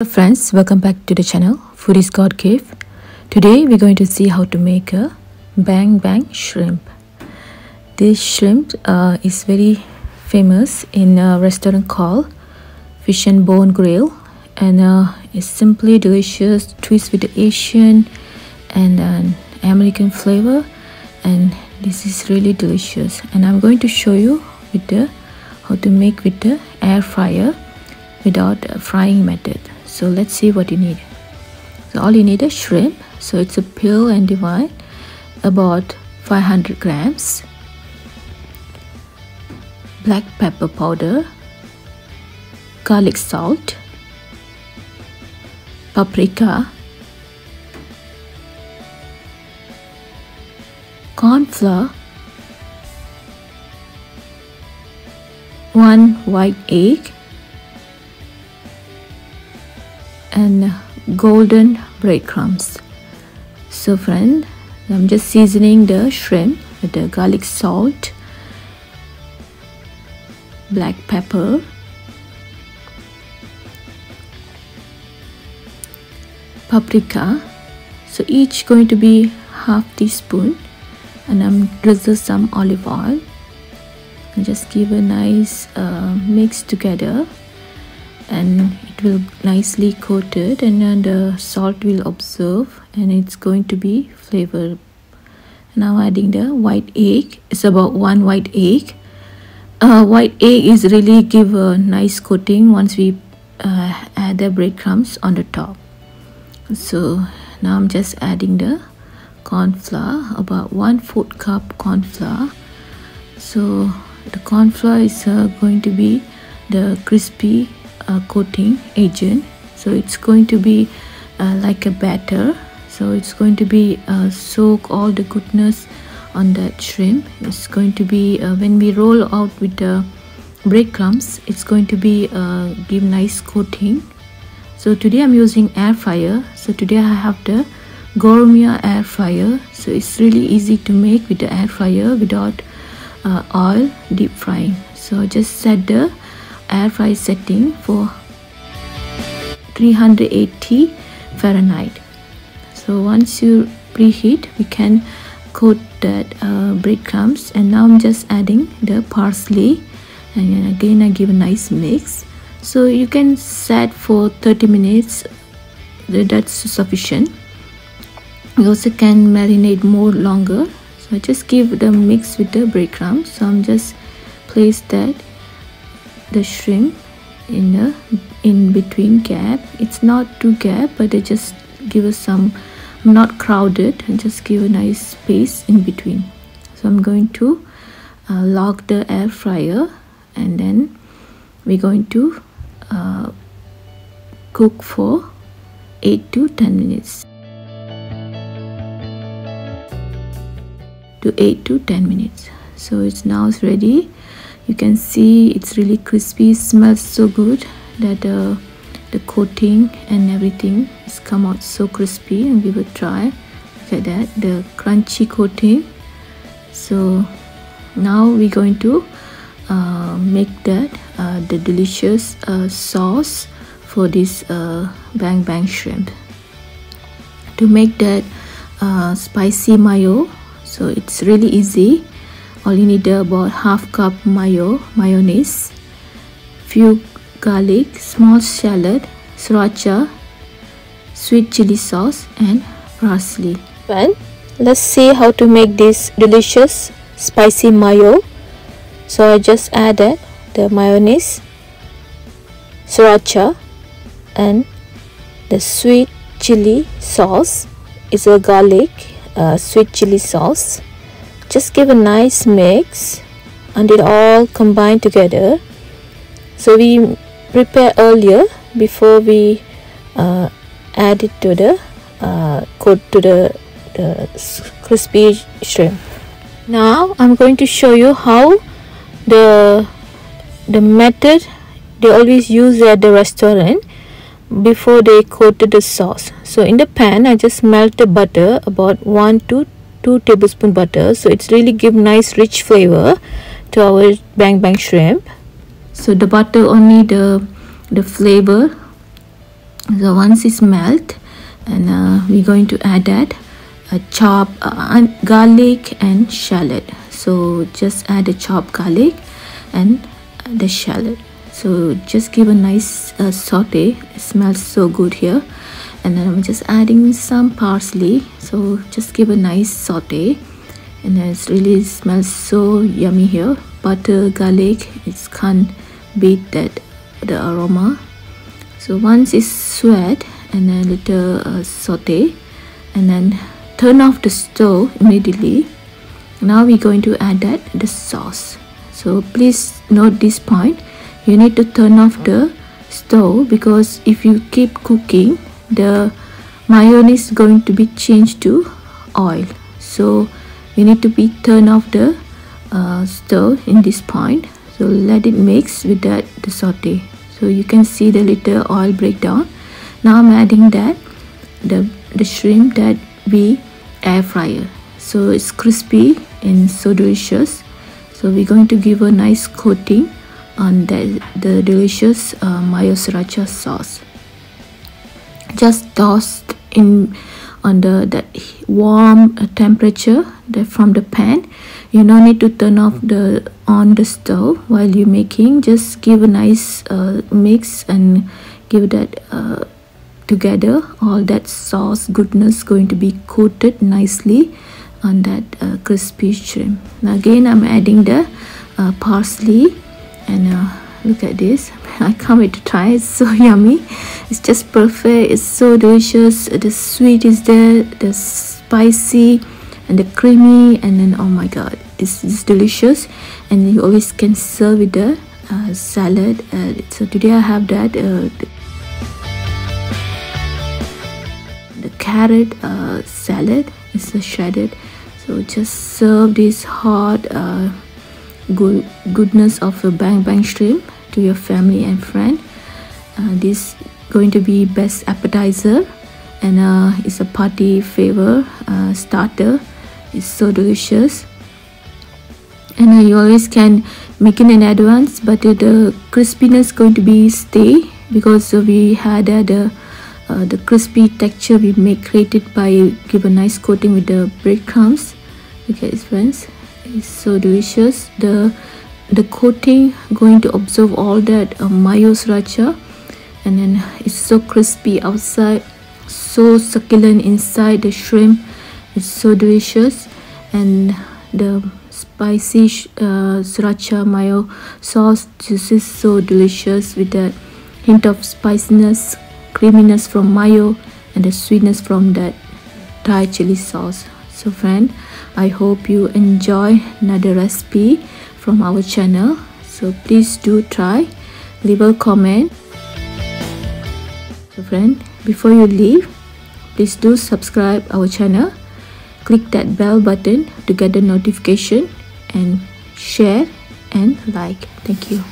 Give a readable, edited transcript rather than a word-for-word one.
Hello friends, welcome back to the channel Food is God Gift. Today we're going to see how to make a bang bang shrimp. This shrimp is very famous in a restaurant called Fish and Bone Grill, and it's simply delicious twist with the Asian and American flavor, and this is really delicious. And I'm going to show you with the how to make with the air fryer without a frying method. So let's see what you need. So all you need is shrimp. So it's a peel and divide, about 500 grams. Black pepper powder, garlic salt, paprika, corn flour, 1 white egg, and golden breadcrumbs. So friend, I'm just seasoning the shrimp with the garlic salt, black pepper, paprika. So each going to be half teaspoon, and I'm drizzle some olive oil and just give a nice mix together, and it will nicely coated, and then the salt will absorb and it's going to be flavored. Now adding the white egg. It's about 1 white egg. White egg is really give a nice coating once we add the breadcrumbs on the top. So now I'm just adding the corn flour, about 1/4 cup corn flour. So the corn flour is going to be the crispy coating agent, so it's going to be like a batter. So it's going to be soak all the goodness on that shrimp. It's going to be when we roll out with the breadcrumbs, it's going to be give nice coating. So today I'm using air fryer. So today I have the Gourmia air fryer. So it's really easy to make with the air fryer without oil deep frying. So just set the air fry setting for 380 Fahrenheit. So once you preheat, we can coat that breadcrumbs. And now I'm just adding the parsley, and again I give a nice mix. So you can set for 30 minutes, that's sufficient. You also can marinate more longer. So I just give the mix with the breadcrumbs. So I'm just place that the shrimp in between gap. It's not too gap, but I just give us some, not crowded, and just give a nice space in between. So I'm going to lock the air fryer, and then we're going to cook for 8 to 10 minutes. To 8 to 10 minutes. So it's now ready. You can see it's really crispy, smells so good that the coating and everything has come out so crispy, and give it a try. Look at that, the crunchy coating. So now we're going to make that the delicious sauce for this bang bang shrimp. To make that spicy mayo, so it's really easy. All you need about half cup mayonnaise, few garlic, small shallot, sriracha, sweet chili sauce, and parsley. Well, let's see how to make this delicious spicy mayo. So I just added the mayonnaise, sriracha, and the sweet chili sauce. It's a garlic sweet chili sauce. Just give a nice mix until all combine together. So we prepare earlier before we add it to the coat to the crispy shrimp. Now I'm going to show you how the method they always use at the restaurant before they coated the sauce. So in the pan, I just melt the butter, about 1 to 2 tablespoon butter. So it's really give nice rich flavor to our bang bang shrimp. So the butter only the flavor So once it's melt, and we're going to add that chop garlic and shallot. So just add a chopped garlic and the shallot. So just give a nice saute. It smells so good here. And then I'm just adding some parsley. So just give a nice saute, and it really smells so yummy here. Butter, garlic, it can't beat that, the aroma. So once it's sweat, and a little saute, and then turn off the stove immediately. Now we're going to add the sauce. So please note this point, you need to turn off the stove, because if you keep cooking, the mayonnaise is going to be changed to oil. So you need to be turn off the stove in this point. So let it mix with the saute. So you can see the little oil breakdown. Now I'm adding the shrimp that we air fryer. So it's crispy and so delicious. So we're going to give a nice coating on the delicious mayo sriracha sauce. Just toss in on that warm temperature from the pan. You don't need to turn off on the stove while you're making. Just give a nice mix and give that together. All that sauce goodness going to be coated nicely on that crispy shrimp. Now again I'm adding the parsley, and look at this. I can't wait to try. It's so yummy. It's just perfect. It's so delicious. The sweet is there, the spicy and the creamy, and then oh my god, this is delicious. And you always can serve with the salad. So today I have that the carrot salad. It's a shredded. So just serve this hot goodness of a bang bang shrimp to your family and friend. This going to be best appetizer, and it's a party favor starter. It's so delicious, and you always can make it in advance, but the crispiness going to be stay, because we had the crispy texture we created by give a nice coating with the breadcrumbs. Okay friends, it's so delicious. The coating going to absorb all that mayo sriracha, and then it's so crispy outside, so succulent inside. The shrimp is so delicious, and the spicy sriracha mayo sauce, this is so delicious with that hint of spiciness, creaminess from mayo, and the sweetness from that Thai chili sauce. So friend, I hope you enjoy another recipe from our channel. So please do try, leave a comment. So friend, before you leave, please do subscribe our channel, click that bell button to get the notification, and share and like. Thank you.